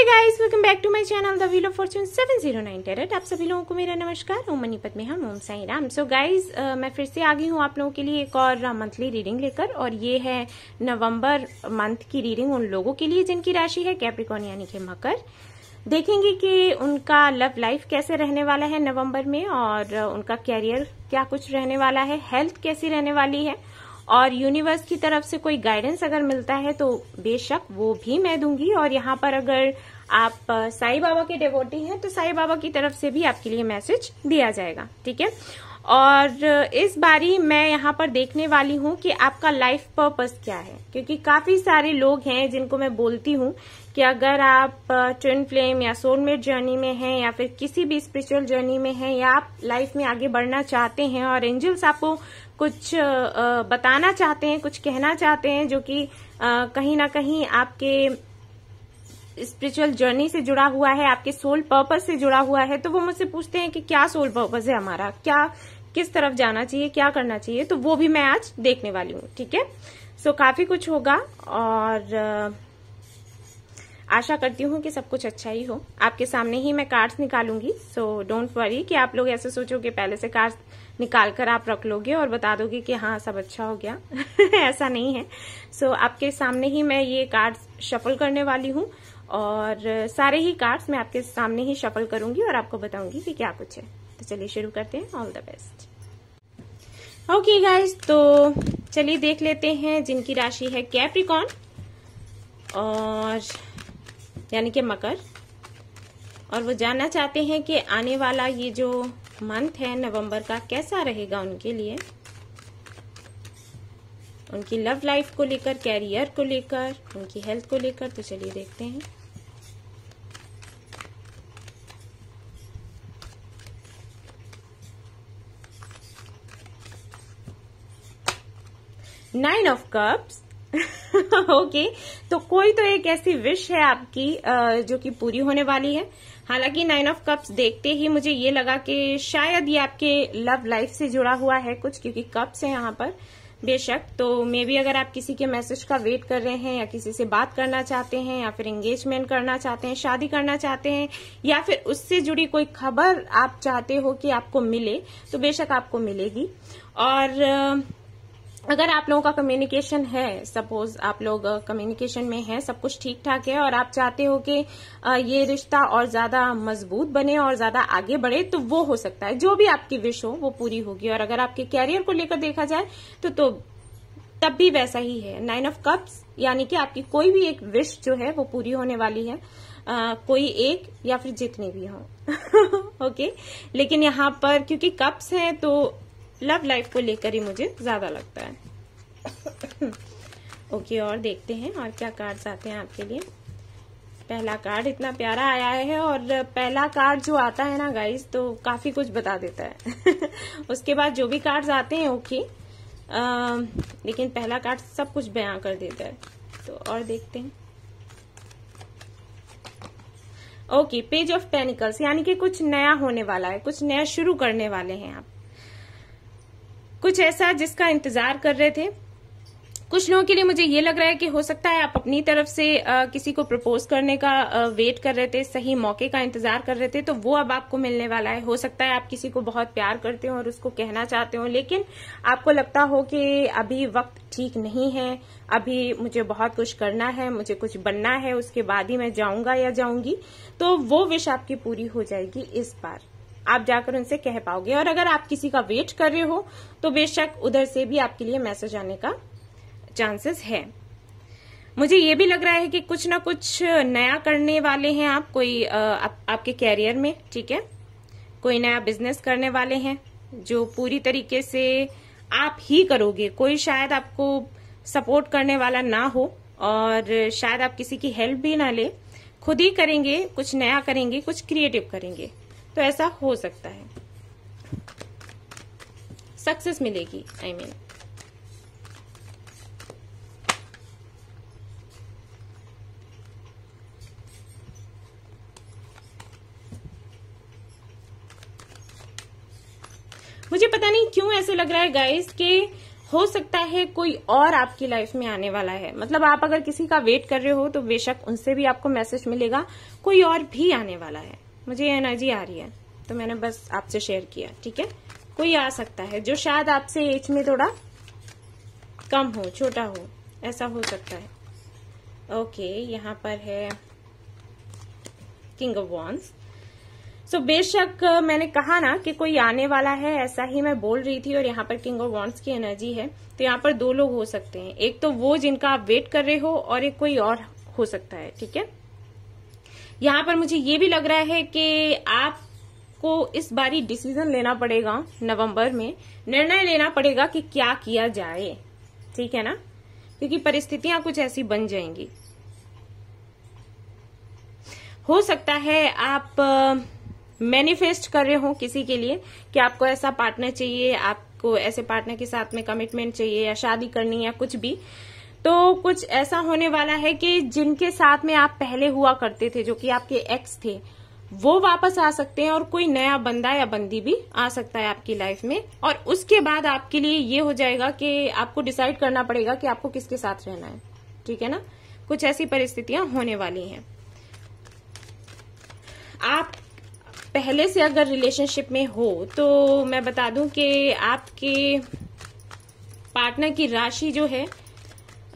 Guys, welcome back to my channel the wheel of fortune 709 tarot. आप सभी लोगों को मेरा नमस्कार। ओम मनीपत में हम ओम साई राम। सो गाइस, मैं फिर से आ गई हूँ आप लोगों के लिए एक और मंथली रीडिंग लेकर, और ये है नवंबर मंथ की रीडिंग उन लोगों के लिए जिनकी राशि है कैप्रिकॉर्न यानी कि मकर। देखेंगे कि उनका लव लाइफ कैसे रहने वाला है नवंबर में, और उनका कैरियर क्या कुछ रहने वाला है, हेल्थ कैसी रहने वाली है, और यूनिवर्स की तरफ से कोई गाइडेंस अगर मिलता है तो बेशक वो भी मैं दूंगी। और यहाँ पर अगर आप साईं बाबा के डिवोटी हैं तो साईं बाबा की तरफ से भी आपके लिए मैसेज दिया जाएगा, ठीक है। और इस बारी मैं यहाँ पर देखने वाली हूँ कि आपका लाइफ पर्पस क्या है, क्योंकि काफी सारे लोग हैं जिनको मैं बोलती हूँ कि अगर आप ट्विन फ्लेम या सोलमेट जर्नी में हैं, या फिर किसी भी स्पिरिचुअल जर्नी में हैं, या आप लाइफ में आगे बढ़ना चाहते हैं और एंजल्स आपको कुछ बताना चाहते हैं, कुछ कहना चाहते हैं जो कि कहीं ना कहीं आपके स्पिरिचुअल जर्नी से जुड़ा हुआ है, आपके सोल पर्पस से जुड़ा हुआ है, तो वो मुझसे पूछते हैं कि क्या सोल पर्पस है हमारा, क्या किस तरफ जाना चाहिए, क्या करना चाहिए, तो वो भी मैं आज देखने वाली हूँ, ठीक है। सो काफी कुछ होगा और आशा करती हूँ कि सब कुछ अच्छा ही हो। आपके सामने ही मैं कार्ड्स निकालूंगी, सो डोंट वरी कि आप लोग ऐसे सोचो कि पहले से कार्ड्स निकाल कर आप रख लोगे और बता दोगे कि हाँ सब अच्छा हो गया। ऐसा नहीं है। सो आपके सामने ही मैं ये कार्ड्स शफल करने वाली हूँ, और सारे ही कार्ड्स मैं आपके सामने ही शफल करूंगी और आपको बताऊंगी कि क्या कुछ है। तो चलिए शुरू करते हैं। All the best. Okay guys, तो चलिए देख लेते हैं जिनकी राशि है कैप्रिकॉर्न और यानी कि मकर, और वो जानना चाहते हैं कि आने वाला ये जो मंथ है नवंबर का कैसा रहेगा उनके लिए, उनकी लव लाइफ को लेकर, कैरियर को लेकर, उनकी हेल्थ को लेकर। तो चलिए देखते हैं। Nine of cups. ओके, तो कोई तो एक ऐसी विश है आपकी जो कि पूरी होने वाली है। हालांकि नाइन ऑफ कप्स देखते ही मुझे ये लगा कि शायद ये आपके लव लाइफ से जुड़ा हुआ है कुछ, क्योंकि कप्स है यहाँ पर। बेशक तो मे बी अगर आप किसी के मैसेज का वेट कर रहे हैं, या किसी से बात करना चाहते हैं, या फिर एंगेजमेंट करना चाहते हैं, शादी करना चाहते हैं, या फिर उससे जुड़ी कोई खबर आप चाहते हो कि आपको मिले, तो बेशक आपको मिलेगी। और अगर आप लोगों का कम्युनिकेशन है, सपोज आप लोग कम्युनिकेशन में हैं, सब कुछ ठीक ठाक है, और आप चाहते हो कि ये रिश्ता और ज्यादा मजबूत बने और ज्यादा आगे बढ़े, तो वो हो सकता है। जो भी आपकी विश हो वो पूरी होगी। और अगर आपके कैरियर को लेकर देखा जाए तो तब भी वैसा ही है। नाइन ऑफ कप्स यानी कि आपकी कोई भी एक विश जो है वो पूरी होने वाली है, कोई एक या फिर जितने भी हो। ओके, लेकिन यहाँ पर क्योंकि कप्स हैं तो लव लाइफ को लेकर ही मुझे ज्यादा लगता है। ओके, और देखते हैं और क्या कार्ड्स आते हैं आपके लिए। पहला कार्ड इतना प्यारा आया है, और पहला कार्ड जो आता है ना गाइस, तो काफी कुछ बता देता है। उसके बाद जो भी कार्ड्स आते हैं ओके, लेकिन पहला कार्ड सब कुछ बयां कर देता है। तो और देखते हैं। ओके, पेज ऑफ पेनिकल्स यानी कि कुछ नया होने वाला है, कुछ नया शुरू करने वाले हैं आप, कुछ ऐसा जिसका इंतजार कर रहे थे। कुछ लोगों के लिए मुझे ये लग रहा है कि हो सकता है आप अपनी तरफ से किसी को प्रपोज करने का वेट कर रहे थे, सही मौके का इंतजार कर रहे थे, तो वो अब आपको मिलने वाला है। हो सकता है आप किसी को बहुत प्यार करते हो और उसको कहना चाहते हो, लेकिन आपको लगता हो कि अभी वक्त ठीक नहीं है, अभी मुझे बहुत कुछ करना है, मुझे कुछ बनना है, उसके बाद ही मैं जाऊंगा या जाऊंगी। तो वो विश आपकी पूरी हो जाएगी इस बार, आप जाकर उनसे कह पाओगे। और अगर आप किसी का वेट कर रहे हो तो बेशक उधर से भी आपके लिए मैसेज आने का चांसेस है। मुझे ये भी लग रहा है कि कुछ ना कुछ नया करने वाले हैं आप, कोई आपके कैरियर में, ठीक है। कोई नया बिजनेस करने वाले हैं जो पूरी तरीके से आप ही करोगे। कोई शायद आपको सपोर्ट करने वाला ना हो, और शायद आप किसी की हेल्प भी ना ले, खुद ही करेंगे, कुछ नया करेंगे, कुछ क्रिएटिव करेंगे। तो ऐसा हो सकता है, सक्सेस मिलेगी। आई मीन मुझे पता नहीं क्यों ऐसे लग रहा है गाइस कि हो सकता है कोई और आपकी लाइफ में आने वाला है। मतलब आप अगर किसी का वेट कर रहे हो तो बेशक उनसे भी आपको मैसेज मिलेगा, कोई और भी आने वाला है। मुझे ये एनर्जी आ रही है तो मैंने बस आपसे शेयर किया, ठीक है। कोई आ सकता है जो शायद आपसे एज में थोड़ा कम हो, छोटा हो, ऐसा हो सकता है। ओके, यहाँ पर है किंग ऑफ वॉन्ड्स। सो बेशक मैंने कहा ना कि कोई आने वाला है, ऐसा ही मैं बोल रही थी। और यहाँ पर किंग ऑफ वॉन्ड्स की एनर्जी है, तो यहाँ पर दो लोग हो सकते हैं। एक तो वो जिनका आप वेट कर रहे हो और एक कोई और हो सकता है, ठीक है। यहाँ पर मुझे ये भी लग रहा है कि आपको इस बारी डिसीजन लेना पड़ेगा, नवंबर में निर्णय लेना पड़ेगा कि क्या किया जाए, ठीक है ना, क्योंकि परिस्थितियां कुछ ऐसी बन जाएंगी। हो सकता है आप मैनिफेस्ट कर रहे हो किसी के लिए कि आपको ऐसा पार्टनर चाहिए, आपको ऐसे पार्टनर के साथ में कमिटमेंट चाहिए या शादी करनी है, कुछ भी। तो कुछ ऐसा होने वाला है कि जिनके साथ में आप पहले हुआ करते थे, जो कि आपके एक्स थे, वो वापस आ सकते हैं और कोई नया बंदा या बंदी भी आ सकता है आपकी लाइफ में। और उसके बाद आपके लिए ये हो जाएगा कि आपको डिसाइड करना पड़ेगा कि आपको किसके साथ रहना है, ठीक है ना। कुछ ऐसी परिस्थितियां होने वाली हैं। आप पहले से अगर रिलेशनशिप में हो तो मैं बता दूं कि आपके पार्टनर की राशि जो है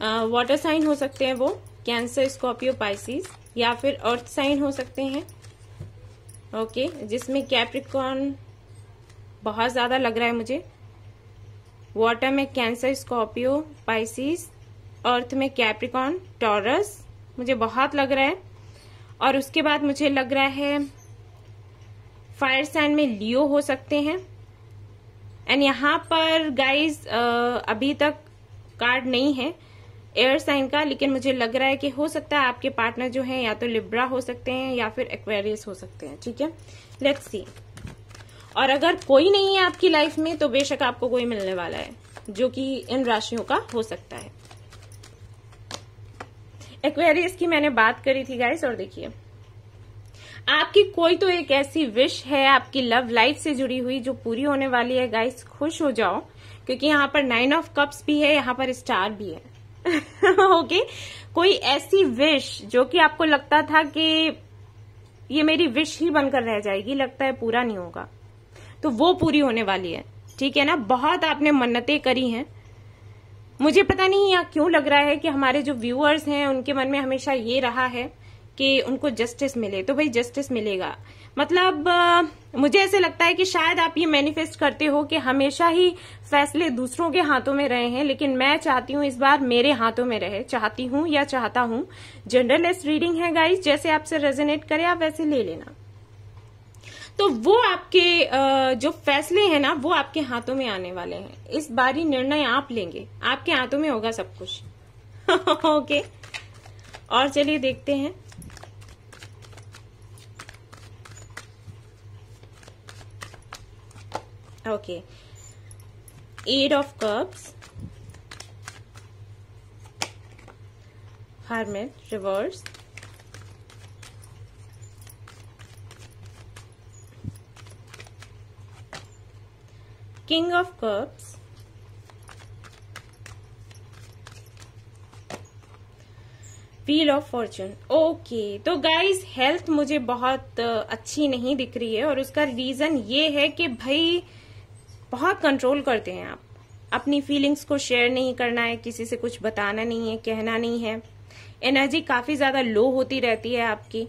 वाटर साइन हो सकते हैं, वो कैंसर, स्कॉर्पियो, पाइसिस, या फिर अर्थ साइन हो सकते हैं। ओके, जिसमें कैप्रिकॉर्न बहुत ज्यादा लग रहा है मुझे। वाटर में कैंसर, स्कॉर्पियो, पाइसिस, अर्थ में कैप्रिकॉर्न, टॉरस मुझे बहुत लग रहा है। और उसके बाद मुझे लग रहा है फायर साइन में लियो हो सकते हैं। एंड यहाँ पर गाइज अभी तक कार्ड नहीं है एयर साइन का, लेकिन मुझे लग रहा है कि हो सकता है आपके पार्टनर जो है या तो लिब्रा हो सकते हैं या फिर एक्वेरियस हो सकते हैं, ठीक है। Let's see. और अगर कोई नहीं है आपकी लाइफ में तो बेशक आपको कोई मिलने वाला है जो कि इन राशियों का हो सकता है। एक्वेरियस की मैंने बात करी थी गाइस, और देखिए आपकी कोई तो एक ऐसी विश है आपकी लव लाइफ से जुड़ी हुई जो पूरी होने वाली है गाइस। खुश हो जाओ, क्योंकि यहाँ पर 9 ऑफ कप्स भी है, यहाँ पर स्टार भी है। ओके, कोई ऐसी विश जो कि आपको लगता था कि ये मेरी विश ही बनकर रह जाएगी, लगता है पूरा नहीं होगा, तो वो पूरी होने वाली है, ठीक है ना। बहुत आपने मन्नतें करी हैं। मुझे पता नहीं यहाँ क्यों लग रहा है कि हमारे जो व्यूअर्स हैं उनके मन में हमेशा ये रहा है कि उनको जस्टिस मिले, तो भाई जस्टिस मिलेगा। मतलब मुझे ऐसे लगता है कि शायद आप ये मैनिफेस्ट करते हो कि हमेशा ही फैसले दूसरों के हाथों में रहे हैं, लेकिन मैं चाहती हूँ इस बार मेरे हाथों में रहे, चाहती हूँ या चाहता हूँ। जनरलेस्ट रीडिंग है गाइस, जैसे आपसे रेजोनेट करे आप वैसे ले लेना। तो वो आपके जो फैसले हैं ना वो आपके हाथों में आने वाले हैं। इस बारी निर्णय आप लेंगे, आपके हाथों में होगा सब कुछ। ओके, और चलिए देखते हैं। Okay, 8 of cups, hermit reverse, king of cups, wheel of Fortune. Okay, तो गाइस हेल्थ मुझे बहुत अच्छी नहीं दिख रही है, और उसका रीजन ये है कि भाई बहुत कंट्रोल करते हैं आप, अपनी फीलिंग्स को शेयर नहीं करना है, किसी से कुछ बताना नहीं है, कहना नहीं है। एनर्जी काफी ज्यादा लो होती रहती है आपकी,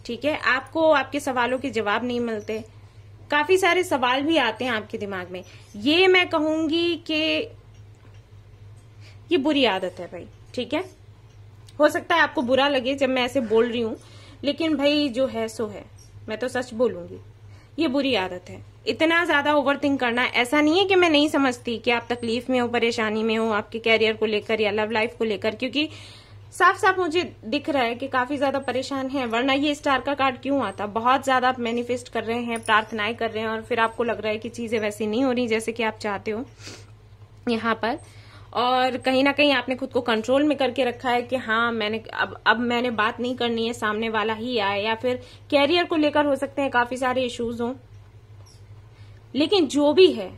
ठीक है। आपको आपके सवालों के जवाब नहीं मिलते, काफी सारे सवाल भी आते हैं आपके दिमाग में। ये मैं कहूंगी कि ये बुरी आदत है भाई, ठीक है। हो सकता है आपको बुरा लगे जब मैं ऐसे बोल रही हूं, लेकिन भाई जो है सो है, मैं तो सच बोलूंगी, ये बुरी आदत है। इतना ज्यादा ओवरथिंक करना, ऐसा नहीं है कि मैं नहीं समझती कि आप तकलीफ में हो, परेशानी में हो, आपके कैरियर को लेकर या लव लाइफ को लेकर, क्योंकि साफ साफ मुझे दिख रहा है कि काफी ज्यादा परेशान है, वरना ये स्टार का कार्ड क्यों आता। बहुत ज्यादा आप मैनिफेस्ट कर रहे हैं, प्रार्थनाएं कर रहे हैं, और फिर आपको लग रहा है कि चीजें वैसी नहीं हो रही जैसे कि आप चाहते हो यहाँ पर। और कहीं ना कहीं आपने खुद को कंट्रोल में करके रखा है कि हाँ मैंने अब मैंने बात नहीं करनी है, सामने वाला ही आए, या फिर कैरियर को लेकर हो सकते हैं काफी सारे इश्यूज हों। लेकिन जो भी है,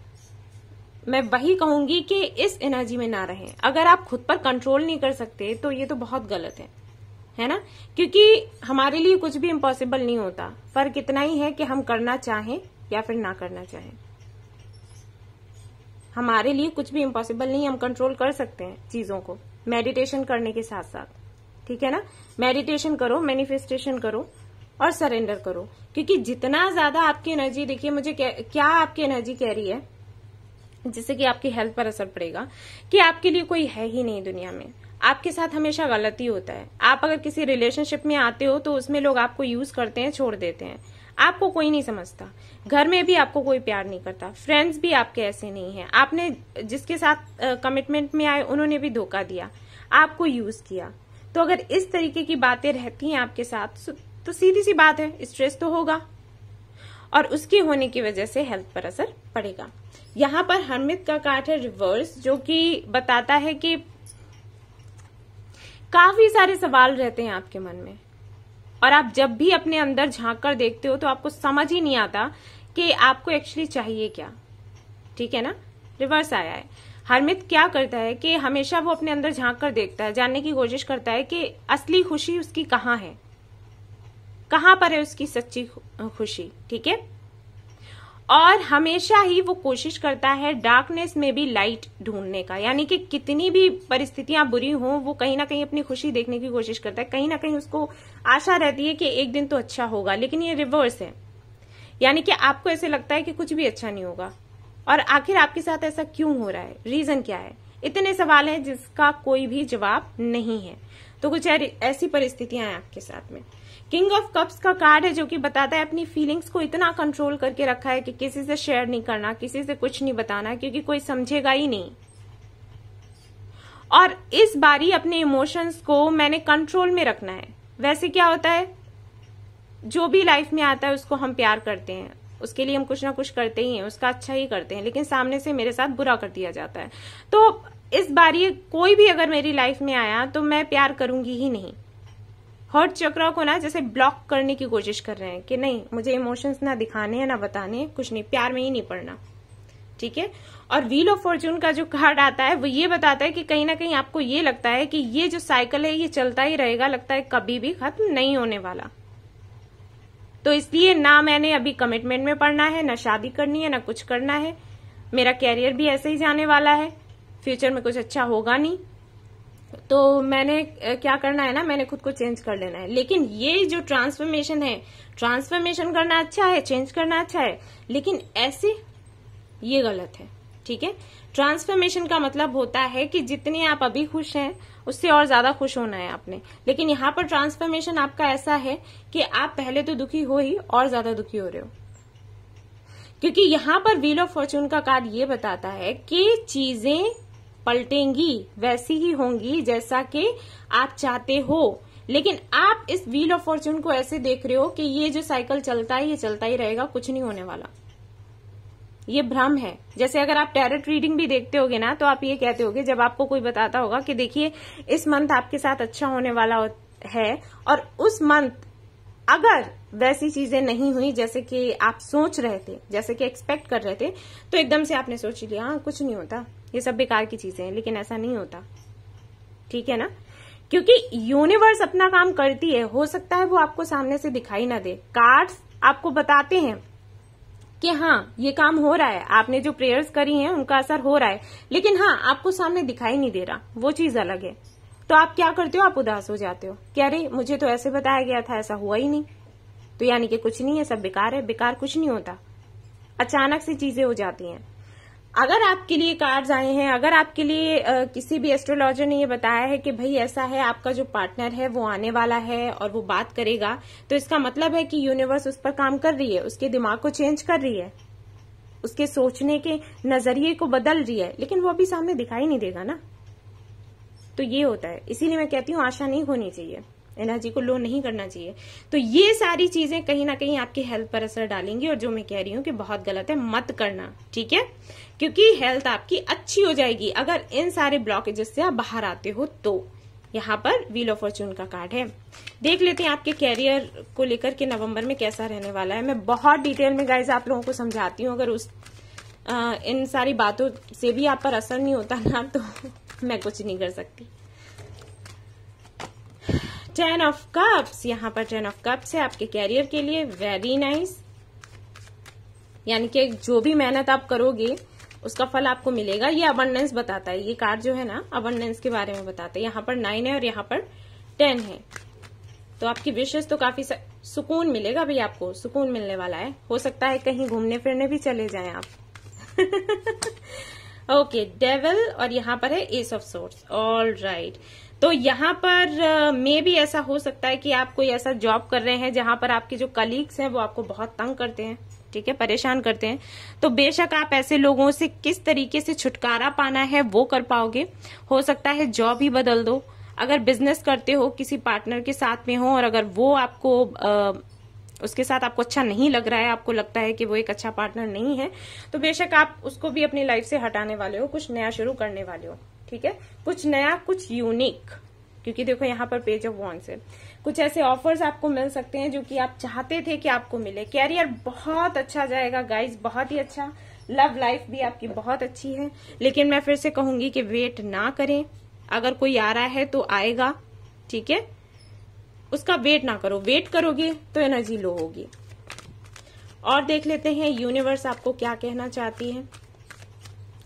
मैं वही कहूंगी कि इस एनर्जी में ना रहें। अगर आप खुद पर कंट्रोल नहीं कर सकते तो ये तो बहुत गलत है ना, क्योंकि हमारे लिए कुछ भी इम्पॉसिबल नहीं होता। फर्क इतना ही है कि हम करना चाहें या फिर ना करना चाहें। हमारे लिए कुछ भी इम्पॉसिबल नहीं, हम कंट्रोल कर सकते हैं चीजों को मेडिटेशन करने के साथ साथ, ठीक है ना। मेडिटेशन करो, मैनिफेस्टेशन करो और सरेंडर करो, क्योंकि जितना ज्यादा आपकी एनर्जी, देखिए मुझे क्या आपकी एनर्जी कह रही है, जिससे कि आपकी हेल्थ पर असर पड़ेगा कि आपके लिए कोई है ही नहीं दुनिया में। आपके साथ हमेशा गलती होता है। आप अगर किसी रिलेशनशिप में आते हो तो उसमें लोग आपको यूज करते हैं, छोड़ देते हैं, आपको कोई नहीं समझता। घर में भी आपको कोई प्यार नहीं करता, फ्रेंड्स भी आपके ऐसे नहीं है। आपने जिसके साथ कमिटमेंट में आए उन्होंने भी धोखा दिया, आपको यूज किया। तो अगर इस तरीके की बातें रहती हैं आपके साथ तो सीधी सी बात है, स्ट्रेस तो होगा और उसके होने की वजह से हेल्थ पर असर पड़ेगा। यहाँ पर हर्मिट का कार्ड है रिवर्स, जो कि बताता है कि काफी सारे सवाल रहते हैं आपके मन में और आप जब भी अपने अंदर झांक कर देखते हो तो आपको समझ ही नहीं आता कि आपको एक्चुअली चाहिए क्या, ठीक है ना। रिवर्स आया है। हर्मिट क्या करता है कि हमेशा वो अपने अंदर झांक कर देखता है, जानने की कोशिश करता है कि असली खुशी उसकी कहाँ है, कहाँ पर है उसकी सच्ची खुशी, ठीक है। और हमेशा ही वो कोशिश करता है डार्कनेस में भी लाइट ढूंढने का, यानी कि कितनी भी परिस्थितियां बुरी हों वो कहीं ना कहीं अपनी खुशी देखने की कोशिश करता है। कहीं ना कहीं उसको आशा रहती है कि एक दिन तो अच्छा होगा, लेकिन ये रिवर्स है, यानी कि आपको ऐसे लगता है कि कुछ भी अच्छा नहीं होगा। और आखिर आपके साथ ऐसा क्यों हो रहा है, रीजन क्या है? इतने सवाल हैं जिसका कोई भी जवाब नहीं है। तो कुछ ऐसी परिस्थितियां हैं आपके साथ में। किंग ऑफ कप्स का कार्ड है जो कि बताता है अपनी फीलिंग्स को इतना कंट्रोल करके रखा है कि किसी से शेयर नहीं करना, किसी से कुछ नहीं बताना, क्योंकि कोई समझेगा ही नहीं। और इस बारी अपने इमोशंस को मैंने कंट्रोल में रखना है। वैसे क्या होता है, जो भी लाइफ में आता है उसको हम प्यार करते हैं, उसके लिए हम कुछ ना कुछ करते ही हैं, उसका अच्छा ही करते हैं, लेकिन सामने से मेरे साथ बुरा कर दिया जाता है। तो इस बारी कोई भी अगर मेरी लाइफ में आया तो मैं प्यार करूंगी ही नहीं। हर्ट चक्र को ना जैसे ब्लॉक करने की कोशिश कर रहे हैं कि नहीं, मुझे इमोशंस ना दिखाने हैं ना बताने हैं, कुछ नहीं, प्यार में ही नहीं पड़ना, ठीक है। और व्हील ऑफ फॉर्चून का जो कार्ड आता है वो ये बताता है कि कहीं ना कहीं आपको ये लगता है कि ये जो साइकिल है ये चलता ही रहेगा, लगता है कभी भी खत्म नहीं होने वाला। तो इसलिए ना मैंने अभी कमिटमेंट में पड़ना है, ना शादी करनी है, ना कुछ करना है। मेरा कैरियर भी ऐसे ही जाने वाला है, फ्यूचर में कुछ अच्छा होगा नहीं। तो मैंने क्या करना है ना, मैंने खुद को चेंज कर लेना है। लेकिन ये जो ट्रांसफॉर्मेशन है, ट्रांसफॉर्मेशन करना अच्छा है, चेंज करना अच्छा है, लेकिन ऐसे ये गलत है, ठीक है। ट्रांसफॉर्मेशन का मतलब होता है कि जितने आप अभी खुश हैं उससे और ज्यादा खुश होना है आपने। लेकिन यहाँ पर ट्रांसफॉर्मेशन आपका ऐसा है कि आप पहले तो दुखी हो ही और ज्यादा दुखी हो रहे हो, क्योंकि यहाँ पर व्हील ऑफ फॉर्चून का कार्ड ये बताता है कि चीजें पलटेंगी, वैसी ही होंगी जैसा कि आप चाहते हो। लेकिन आप इस व्हील ऑफ फॉर्चून को ऐसे देख रहे हो कि ये जो साइकिल चलता है ये चलता ही रहेगा, कुछ नहीं होने वाला। ये भ्रम है। जैसे अगर आप टैरोट रीडिंग भी देखते होगे ना तो आप ये कहते होगे, जब आपको कोई बताता होगा कि देखिए इस मंथ आपके साथ अच्छा होने वाला है, और उस मंथ अगर वैसी चीजें नहीं हुई जैसे कि आप सोच रहे थे, जैसे कि एक्सपेक्ट कर रहे थे, तो एकदम से आपने सोच लिया हाँ कुछ नहीं होता, ये सब बेकार की चीजें हैं। लेकिन ऐसा नहीं होता, ठीक है ना, क्योंकि यूनिवर्स अपना काम करती है। हो सकता है वो आपको सामने से दिखाई ना दे, कार्ड्स आपको बताते हैं कि हाँ ये काम हो रहा है, आपने जो प्रेयर्स करी हैं उनका असर हो रहा है, लेकिन हाँ आपको सामने दिखाई नहीं दे रहा, वो चीज अलग है। तो आप क्या करते हो, आप उदास हो जाते हो कि अरे मुझे तो ऐसे बताया गया था, ऐसा हुआ ही नहीं, तो यानी कि कुछ नहीं है, सब बेकार है। बेकार कुछ नहीं होता, अचानक से चीजें हो जाती हैं। अगर आपके लिए कार्ड्स आए हैं, अगर आपके लिए किसी भी एस्ट्रोलॉजर ने ये बताया है कि भाई ऐसा है, आपका जो पार्टनर है वो आने वाला है और वो बात करेगा, तो इसका मतलब है कि यूनिवर्स उस पर काम कर रही है, उसके दिमाग को चेंज कर रही है, उसके सोचने के नजरिए को बदल रही है, लेकिन वो अभी सामने दिखाई नहीं देगा ना। तो ये होता है, इसीलिए मैं कहती हूँ आशा नहीं होनी चाहिए, एनर्जी को लो नहीं करना चाहिए। तो ये सारी चीजें कहीं ना कहीं आपकी हेल्थ पर असर डालेंगी, और जो मैं कह रही हूँ कि बहुत गलत है, मत करना, ठीक है, क्योंकि हेल्थ आपकी अच्छी हो जाएगी अगर इन सारे ब्लॉकेजेस से आप बाहर आते हो। तो यहाँ पर व्हील ऑफ फॉर्चून का कार्ड है। देख लेते हैं आपके कैरियर को लेकर के नवंबर में कैसा रहने वाला है। मैं बहुत डिटेल में गाइज आप लोगों को समझाती हूँ, अगर उस इन सारी बातों से भी आप पर असर नहीं होता ना, तो मैं कुछ नहीं कर सकती। 10 ऑफ कप्स, यहाँ पर 10 ऑफ कप्स है आपके कैरियर के लिए, वेरी नाइस। यानी कि जो भी मेहनत आप करोगे उसका फल आपको मिलेगा। ये अबंडेंस बताता है, ये कार्ड जो है ना अबंडेंस के बारे में बताता है। यहाँ पर 9 है और यहाँ पर 10 है, तो आपकी विशेष तो काफी सुकून मिलेगा भाई, आपको सुकून मिलने वाला है। हो सकता है कहीं घूमने फिरने भी चले जाएं आप। ओके, डेविल और यहाँ पर है S of swords. All right, तो यहाँ पर मे भी ऐसा हो सकता है कि आप कोई ऐसा जॉब कर रहे हैं जहां पर आपके जो कलीग्स हैं वो आपको बहुत तंग करते हैं, ठीक है, परेशान करते हैं। तो बेशक आप ऐसे लोगों से किस तरीके से छुटकारा पाना है वो कर पाओगे। हो सकता है जॉब ही बदल दो। अगर बिजनेस करते हो, किसी पार्टनर के साथ में हो और अगर वो आपको उसके साथ आपको अच्छा नहीं लग रहा है, आपको लगता है कि वो एक अच्छा पार्टनर नहीं है, तो बेशक आप उसको भी अपनी लाइफ से हटाने वाले हो, कुछ नया शुरू करने वाले हो, ठीक है, कुछ नया, कुछ यूनिक। क्योंकि देखो यहाँ पर पेज ऑफ वॉन्ड्स है, कुछ ऐसे ऑफर्स आपको मिल सकते हैं जो कि आप चाहते थे कि आपको मिले। कैरियर बहुत अच्छा जाएगा गाइज, बहुत ही अच्छा। लव लाइफ भी आपकी बहुत अच्छी है, लेकिन मैं फिर से कहूंगी कि वेट ना करें। अगर कोई आ रहा है तो आएगा, ठीक है, उसका वेट ना करो। वेट करोगे तो एनर्जी लो होगी। और देख लेते हैं यूनिवर्स आपको क्या कहना चाहती है,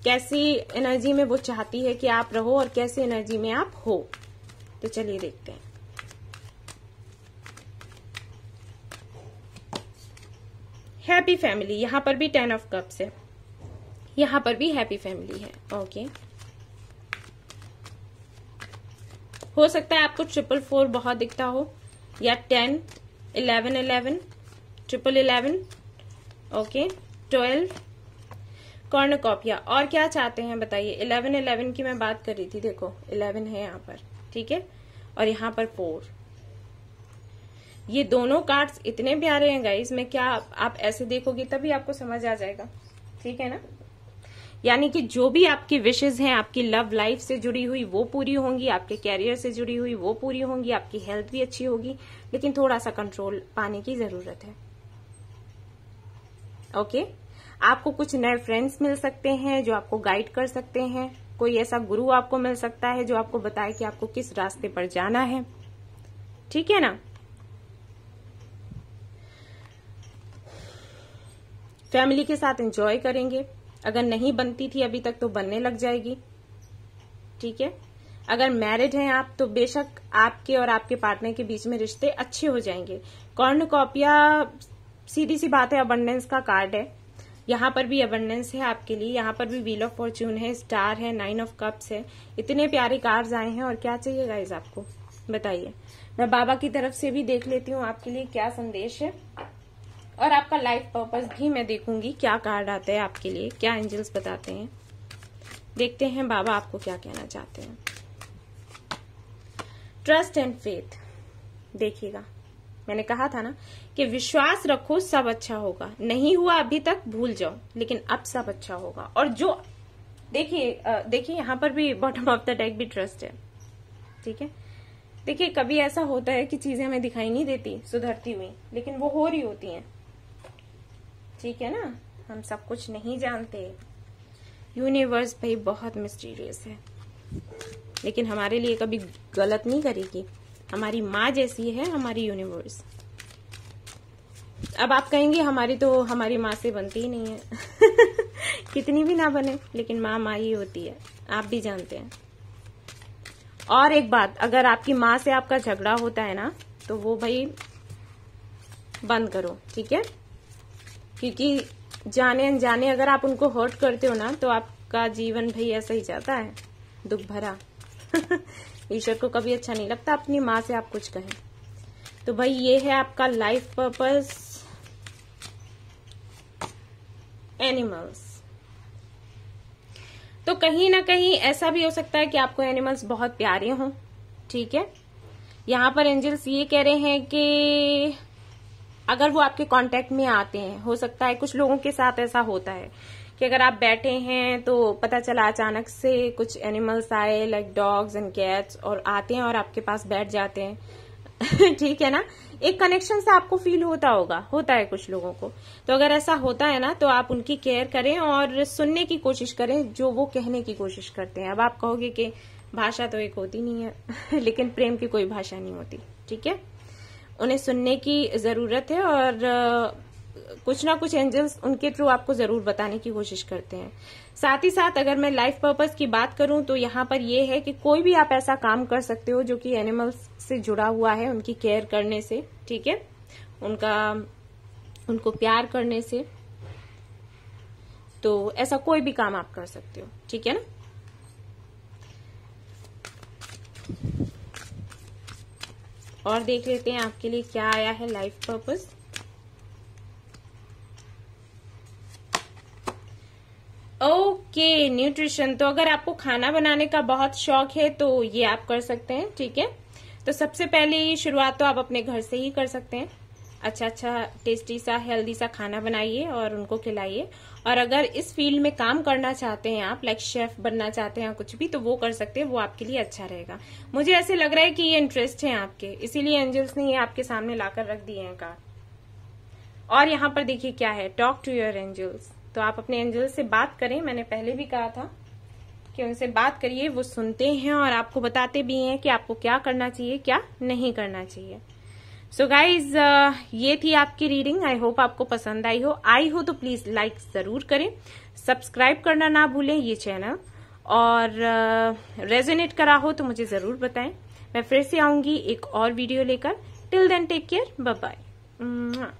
कैसी एनर्जी में वो चाहती है कि आप रहो और कैसी एनर्जी में आप हो। तो चलिए देखते हैं। हैप्पी फैमिली, यहां पर भी 10 ऑफ कप्स है, यहां पर भी हैप्पी फैमिली है। ओके, हो सकता है आपको 444 बहुत दिखता हो, या 10, 11, 11, 11, ओके, 12 कॉर्नकॉपिया। और क्या चाहते हैं बताइए। 11, 11 की मैं बात कर रही थी, देखो 11 है यहाँ पर, ठीक है, और यहाँ पर 4। ये दोनों कार्ड्स इतने प्यारे हैं गाइस, मैं क्या, आप ऐसे देखोगे तभी आपको समझ आ जाएगा, ठीक है ना। यानी कि जो भी आपकी विशेष हैं, आपकी लव लाइफ से जुड़ी हुई वो पूरी होंगी, आपके कैरियर से जुड़ी हुई वो पूरी होंगी, आपकी हेल्थ भी अच्छी होगी, लेकिन थोड़ा सा कंट्रोल पाने की जरूरत है। ओके, आपको कुछ नए फ्रेंड्स मिल सकते हैं जो आपको गाइड कर सकते हैं। कोई ऐसा गुरु आपको मिल सकता है जो आपको बताए कि आपको किस रास्ते पर जाना है, ठीक है ना। फैमिली के साथ एंजॉय करेंगे। अगर नहीं बनती थी अभी तक तो बनने लग जाएगी, ठीक है। अगर मैरिड हैं आप तो बेशक आपके और आपके पार्टनर के बीच में रिश्ते अच्छे हो जाएंगे। कॉर्नकॉपिया सीधी सी बात है, अबंडेंस का कार्ड है। यहाँ पर भी अबंडेंस है आपके लिए, यहाँ पर भी व्हील ऑफ फॉर्च्यून है, स्टार है, 9 ऑफ कप्स है। इतने प्यारे कार्ड्स आए हैं और क्या चाहिए गाइज आपको, बताइए। मैं बाबा की तरफ से भी देख लेती हूँ आपके लिए क्या संदेश है, और आपका लाइफ पर्पस भी मैं देखूंगी क्या कार्ड आता है आपके लिए, क्या एंजल्स बताते हैं। देखते हैं बाबा आपको क्या कहना चाहते हैं। ट्रस्ट एंड फेथ, देखिएगा मैंने कहा था ना कि विश्वास रखो, सब अच्छा होगा। नहीं हुआ अभी तक भूल जाओ, लेकिन अब सब अच्छा होगा। और जो देखिए यहाँ पर भी बॉटम ऑफ द डेक भी ट्रस्ट है, ठीक है। देखिए कभी ऐसा होता है कि चीजें हमें दिखाई नहीं देती सुधरती हुई, लेकिन वो हो रही होती हैं, ठीक है ना। हम सब कुछ नहीं जानते। यूनिवर्स भाई बहुत मिस्टीरियस है, लेकिन हमारे लिए कभी गलत नहीं करेगी। हमारी माँ जैसी है हमारी यूनिवर्स। अब आप कहेंगे हमारी माँ से बनती ही नहीं है। कितनी भी ना बने, लेकिन माँ माँ ही होती है, आप भी जानते हैं। और एक बात, अगर आपकी माँ से आपका झगड़ा होता है ना, तो वो भाई बंद करो, ठीक है। क्योंकि जाने अनजाने अगर आप उनको हर्ट करते हो ना, तो आपका जीवन भाई ऐसा ही जाता है, दुख भरा। ईश्वर को कभी अच्छा नहीं लगता अपनी माँ से आप कुछ कहें। तो भाई ये है आपका लाइफ पर्पस, एनिमल्स। तो कहीं ना कहीं ऐसा भी हो सकता है कि आपको एनिमल्स बहुत प्यारे हों, ठीक है। यहाँ पर एंजल्स ये कह रहे हैं कि अगर वो आपके कांटेक्ट में आते हैं, हो सकता है कुछ लोगों के साथ ऐसा होता है कि अगर आप बैठे हैं तो पता चला अचानक से कुछ एनिमल्स आए, लाइक डॉग्स एंड कैट्स, और आते हैं और आपके पास बैठ जाते हैं। ठीक है ना, एक कनेक्शन सा आपको फील होता है कुछ लोगों को। तो अगर ऐसा होता है ना, तो आप उनकी केयर करें और सुनने की कोशिश करें जो वो कहने की कोशिश करते हैं। अब आप कहोगे कि भाषा तो एक होती नहीं है लेकिन प्रेम की कोई भाषा नहीं होती, ठीक है। उन्हें सुनने की जरूरत है और कुछ ना कुछ एंजल्स उनके थ्रू आपको जरूर बताने की कोशिश करते हैं। साथ ही साथ अगर मैं लाइफ पर्पस की बात करूं तो यहाँ पर ये है कि कोई भी आप ऐसा काम कर सकते हो जो कि एनिमल्स से जुड़ा हुआ है, उनकी केयर करने से, ठीक है, उनको प्यार करने से। तो ऐसा कोई भी काम आप कर सकते हो, ठीक है ना। और देख लेते हैं आपके लिए क्या आया है लाइफ पर्पस। Okay, nutrition. तो अगर आपको खाना बनाने का बहुत शौक है तो ये आप कर सकते हैं, ठीक है। तो सबसे पहले शुरुआत तो आप अपने घर से ही कर सकते हैं। अच्छा टेस्टी सा हेल्दी सा खाना बनाइए और उनको खिलाइए। और अगर इस फील्ड में काम करना चाहते हैं आप, लाइक शेफ बनना चाहते हैं कुछ भी, तो वो कर सकते हैं, वो आपके लिए अच्छा रहेगा। मुझे ऐसे लग रहा है कि ये इंटरेस्ट है आपके, इसीलिए एंजल्स ने ये आपके सामने लाकर रख दिए हैं कार्ड। और यहाँ पर देखिए क्या है, टॉक टू योर एंजल्स। तो आप अपने एंजल्स से बात करें, मैंने पहले भी कहा था कि उनसे बात करिए, वो सुनते हैं और आपको बताते भी हैं कि आपको क्या करना चाहिए, क्या नहीं करना चाहिए। सो गाइज, ये थी आपकी रीडिंग। आई होप आपको पसंद आई हो तो प्लीज लाइक जरूर करें, सब्सक्राइब करना ना भूलें ये चैनल, और रेजोनेट करा हो तो मुझे जरूर बताएं। मैं फिर से आऊंगी एक और वीडियो लेकर। Till then take care, bye bye.